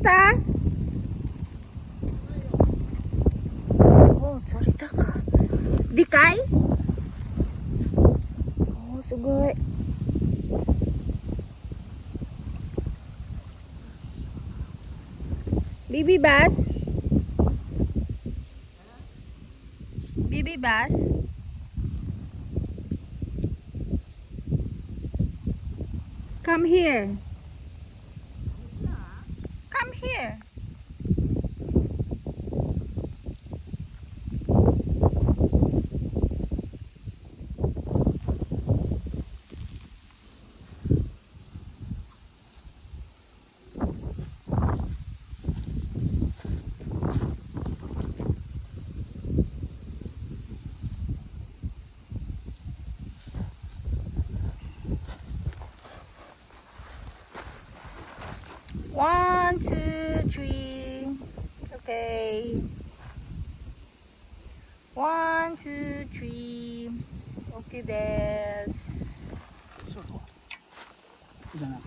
したお、釣れたか。でかい？お、すごい。Baby bass? Baby bass? Come here. Come here. One, two, three. Okay. One, two, three. Okay, です。いらない。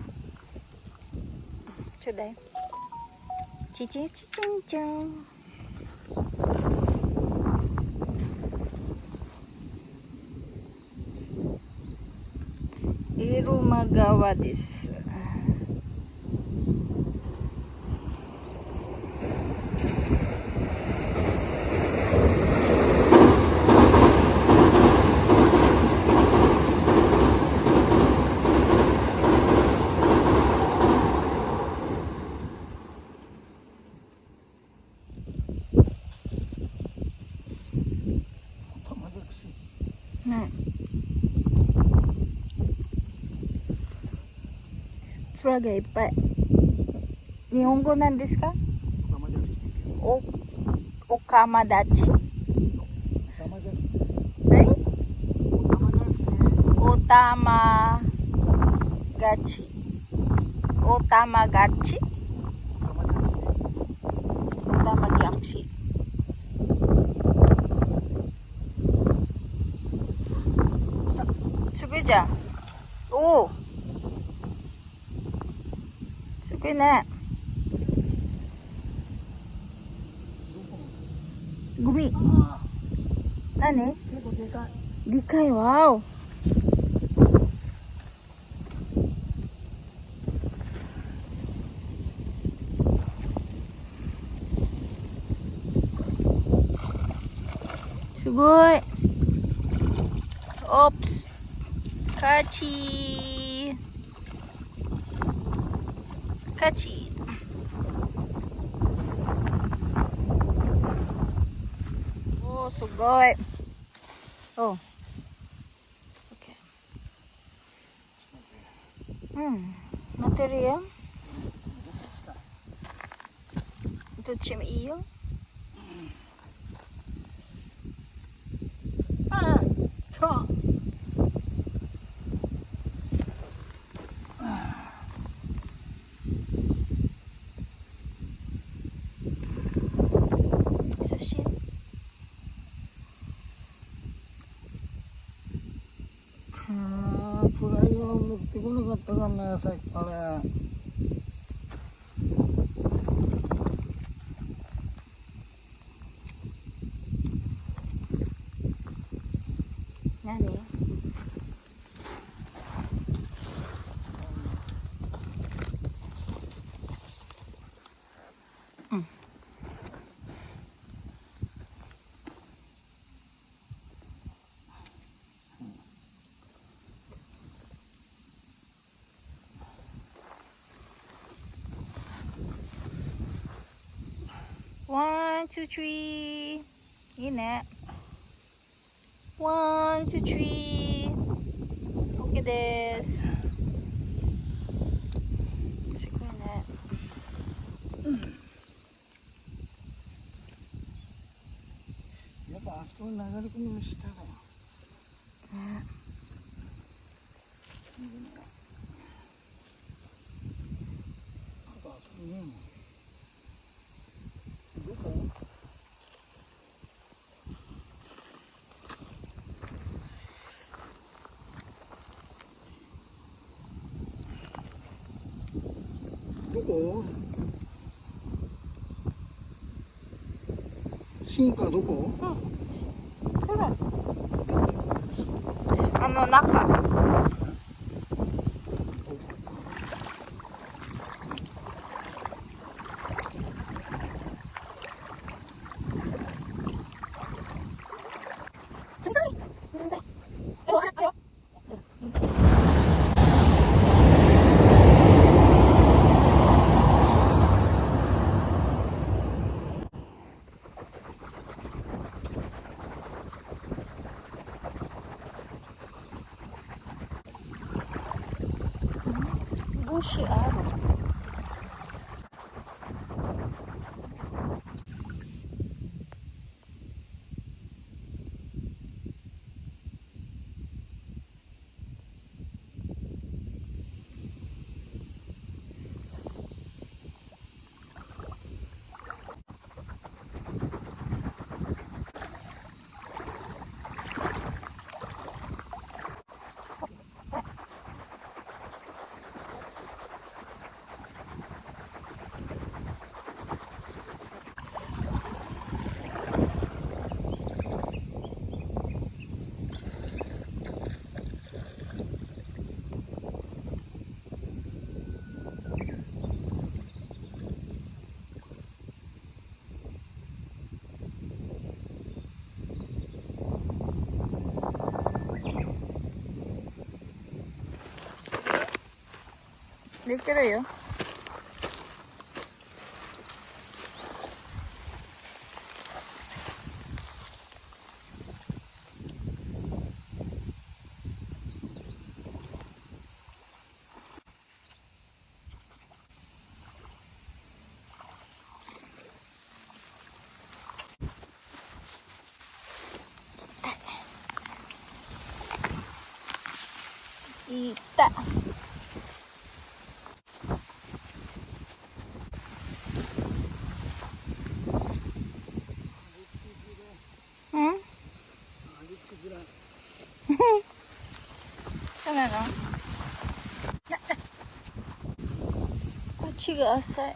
ちょうだい。ちちんちちんちん。エロマ川です。空がいっぱい。日本語なんですか？おかまだち？はい？おたまがち。おたまがち？おたまがち。すごいじゃん。おお。すごいね。ゴミ。何？結構でかい。でかいわお。すごい。オプス。カチー。カチー。おー、すごい。おう。うん。乗ってるよ。どっちもいいよ。ああ、そう。写真。フライヤー持ってこなかったかな、さっきから。何？うん。ワン、ツー、スリー。いいね。ワン、ツー、スリー。OK です。すごいね。やっぱあそこに流れ込みの下だよ。ね。あそこね。どこ？どこ？金かどこ？ほら。中。bushyある。できるよ。いった。そうなの？口が浅い。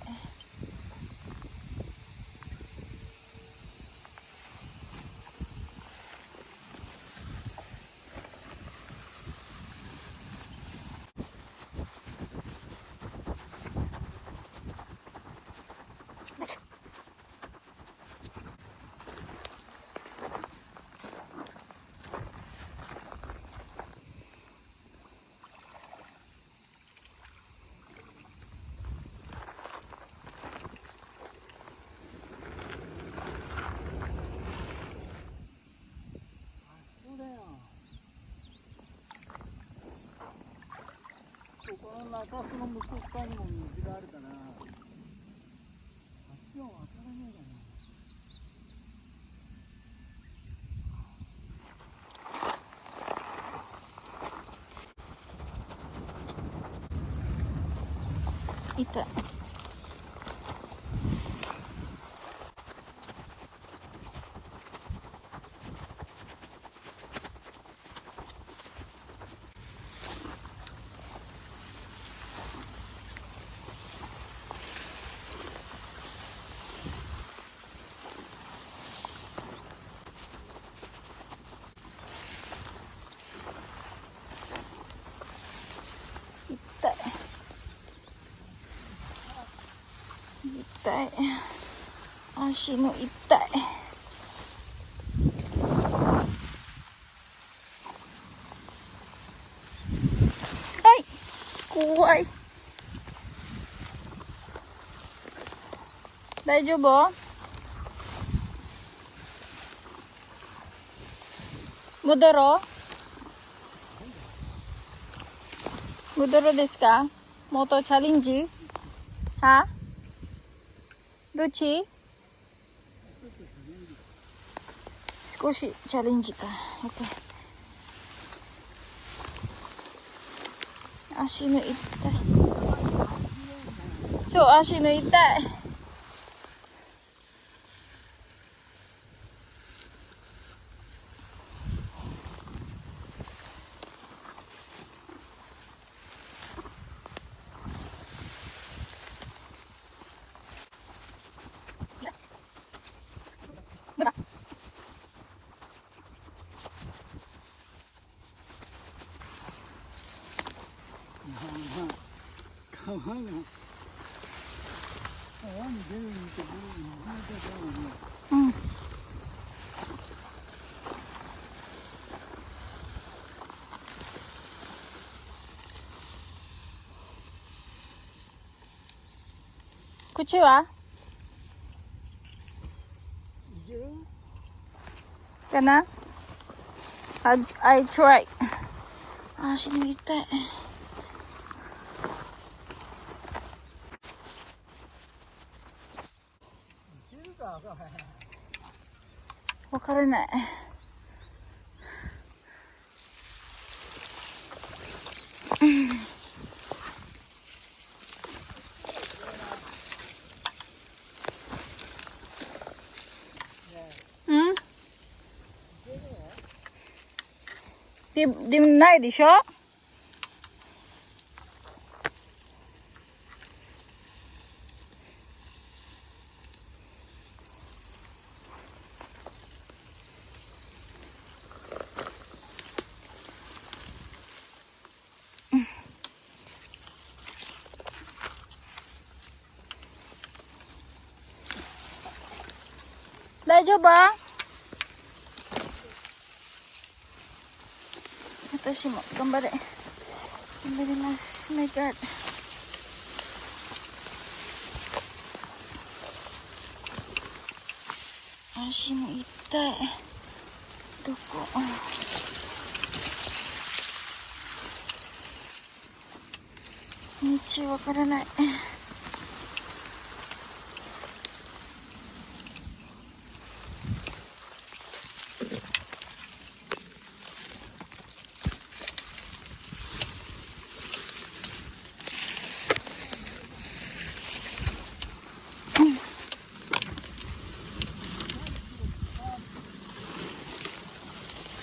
この中州の向こう側にも水があるから、あっちは渡らないだな。痛い。痛い。足の痛い。はい。怖い。大丈夫？戻ろう？戻るですか？もっとチャレンジ？は？どっち？少しチャレンジか。OK。足の痛い。そう、足の痛い。どうだ？川に出るところに水が出たのね。うん。口はいける？かな？ I try. 足に痛い。いけるかそれ。わからない。うん？でもないでしょ？大丈夫？私も頑張れ。頑張ります。My God。足も痛い。どこ？道わからない。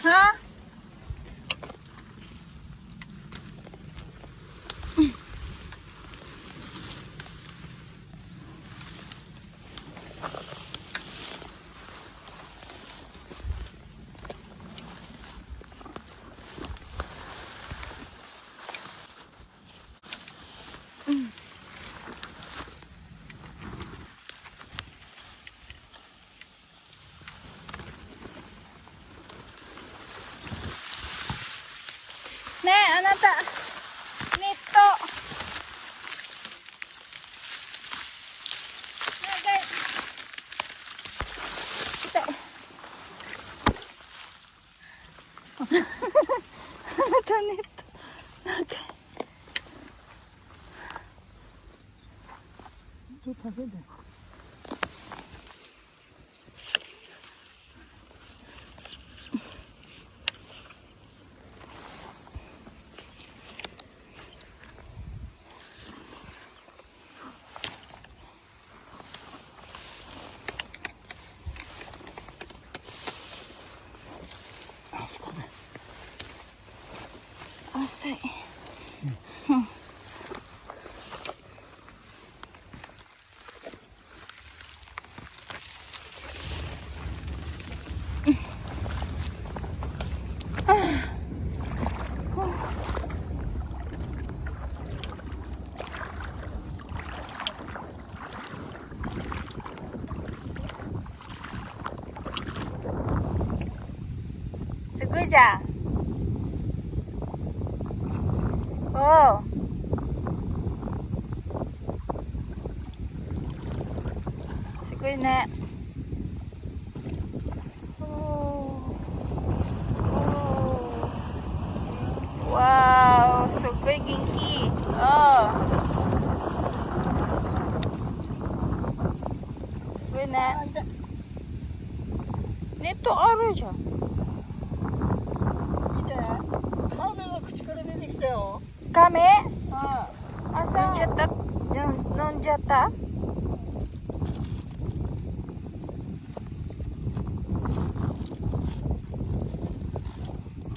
は？ねえ、あなた、ネット。長い。痛い。あなたネット。長い。ちょっと食べて。あそこで。浅い。すごいじゃん。おお。すごいね。おお。わーお、すごい元気。おお。すごいね。ネットあるじゃん。見て。カメが口から出てきたよ。カメ？ああ、飲んじゃった。飲んじゃった。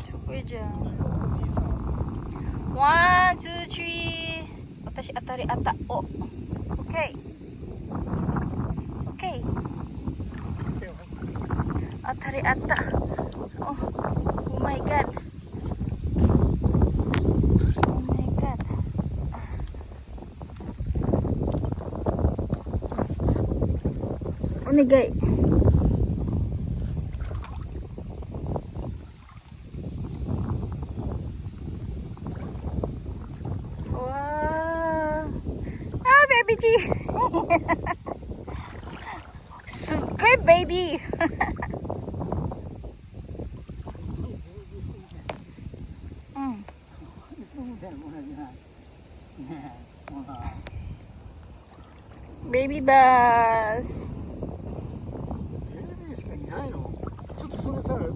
すごいじゃん。ワン、ツー、スリー。私当たりあった。お、オッケー。オッケー。当たりあった。お、oh my god。Oh my god。願い。わあ、ベビーチすっごいベイビーうん。ベイビーバス。ベビーしかいないの？ちょっとそれさ、うん。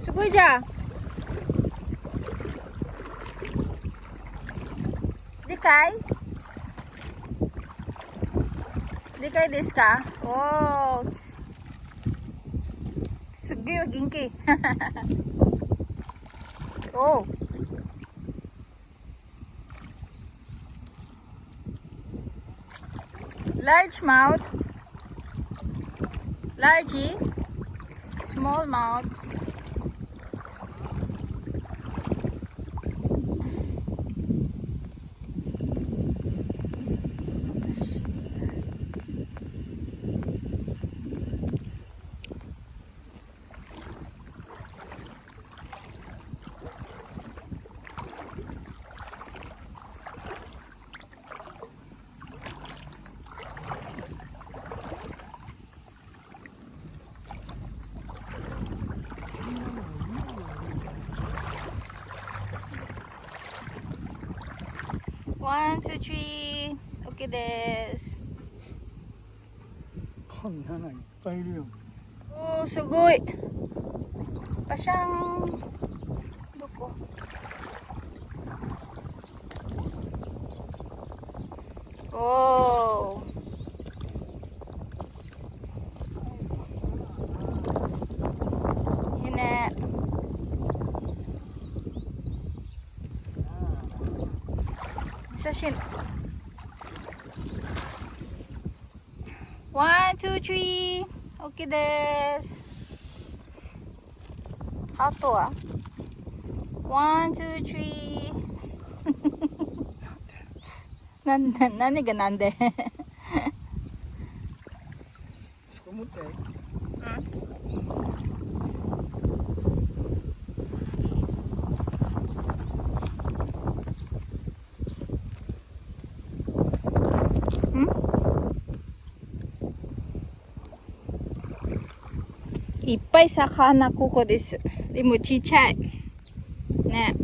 すごいじゃん。でかい？でかいですか？おー。すっげえ元気。おー。Large mouth. Large. Small mouth. One, two, three. OK です。こんなのいっぱいいるよ。おー、すごい。パシャーン。どこ？おー。いいね。写真。One, two, three. OK です。あとは One, two, three. 何がなんでそこ持って。いっぱい魚ここです。でもちっちゃい。ね。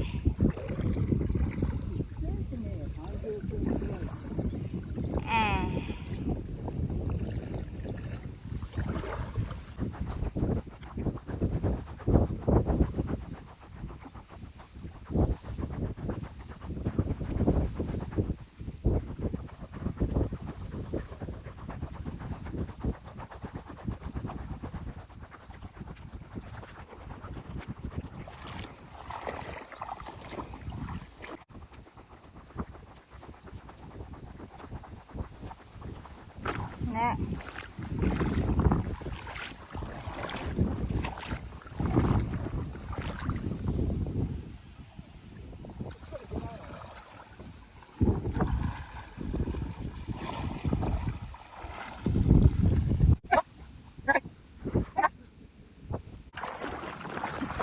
ね。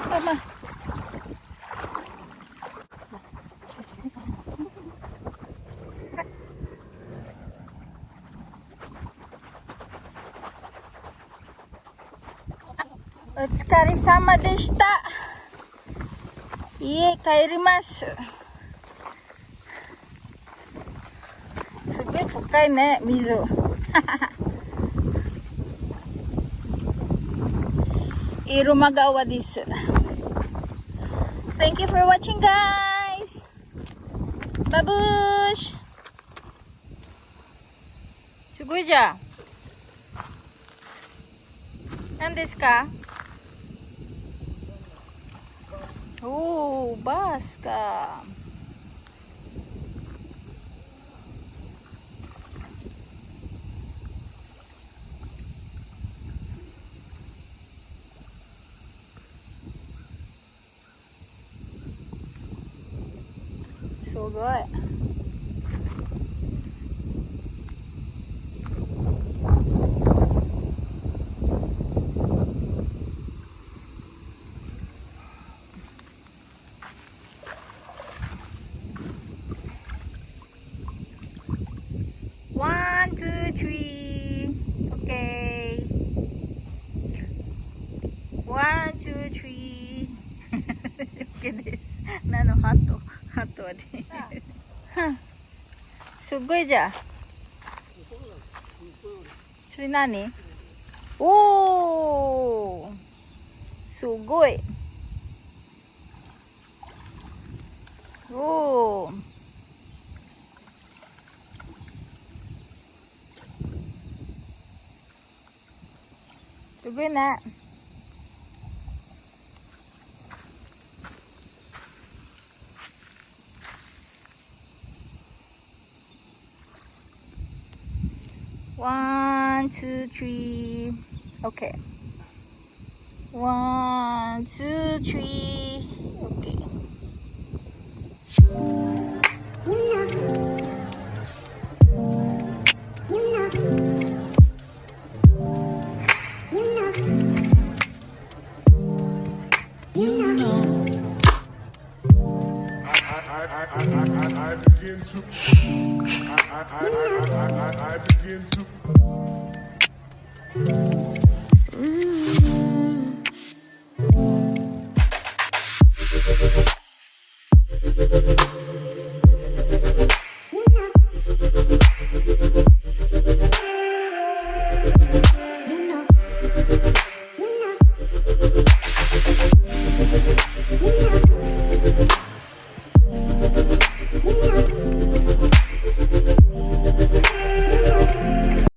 ママ。お疲れ様でした。家帰ります。すげえ深いね、水。イルマ川です。Thank you for watching, guys. バブーシ。すごいじゃん。何ですか？ Oh, Baska. So good. One, two, three. Okay. 1, 2, 3. Look at this. ハットはね。すっごいじゃん。それ何？おー、すごい。おー。すごいね。One, 2, 3. Okay. 1, 2, 3. Okay. I begin to